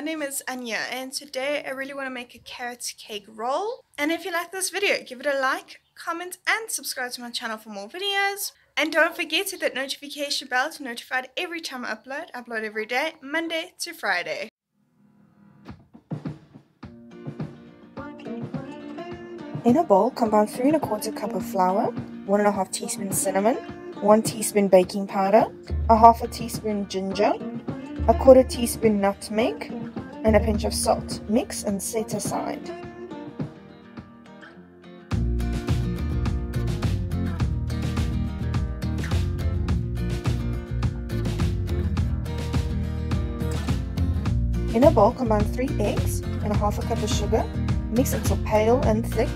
my name is Anya and today I really want to make a carrot cake roll. And if you like this video, give it a like, comment and subscribe to my channel for more videos. And don't forget to hit that notification bell to be notified every time I upload. I upload every day, Monday to Friday. In a bowl, combine 3 1/4 cup of flour, 1 1/2 teaspoon cinnamon, 1 teaspoon baking powder, a 1/2 teaspoon ginger, a 1/4 teaspoon nutmeg, and a pinch of salt. Mix and set aside. In a bowl, combine 3 eggs and a 1/2 cup of sugar. Mix until pale and thick.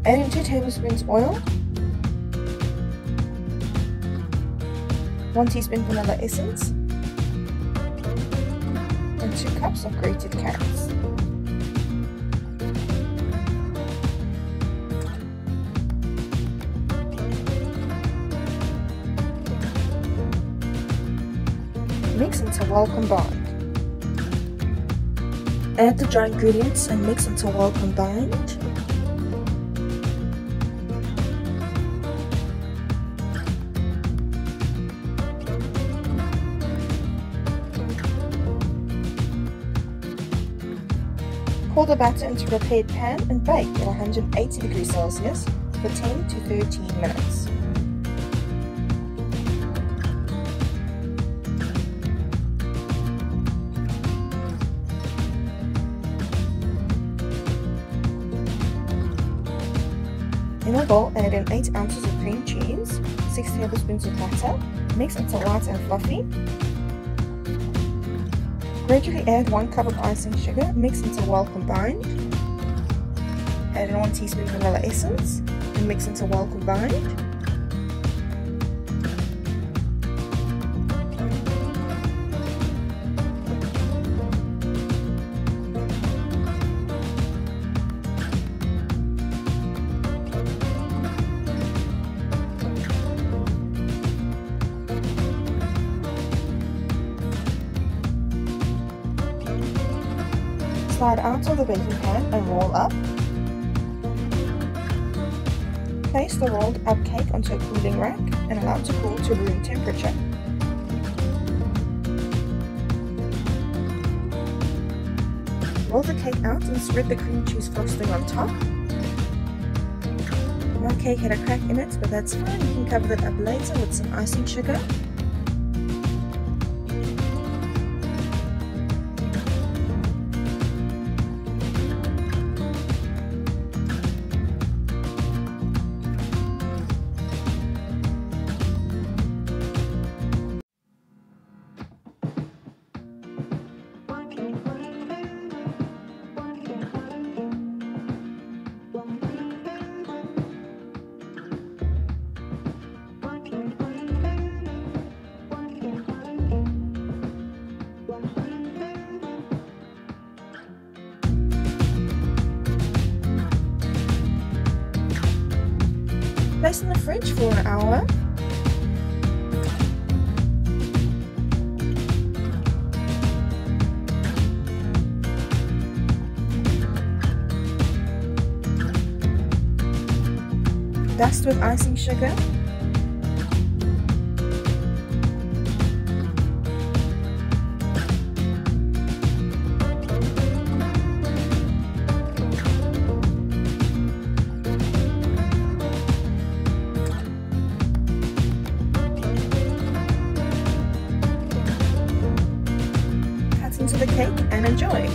Add in 2 tablespoons oil, 1 teaspoon vanilla essence, and 2 cups of grated carrots. Mix until well combined. Add the dry ingredients and mix until well combined. Pour the batter into a prepared pan and bake at 180 degrees Celsius for 10 to 13 minutes. In a bowl, add in 8 ounces of cream cheese, 6 tablespoons of butter, mix until light and fluffy. Gradually add 1 cup of icing sugar, mix until well combined. Add in 1 teaspoon vanilla essence and mix until well combined. Slide out of the baking pan and roll up. Place the rolled up cake onto a cooling rack and allow it to cool to room temperature. Roll the cake out and spread the cream cheese frosting on top. My cake had a crack in it, but that's fine. You can cover that up later with some icing sugar. Place in the fridge for an hour. Dust with icing sugar. Into the cake and enjoy!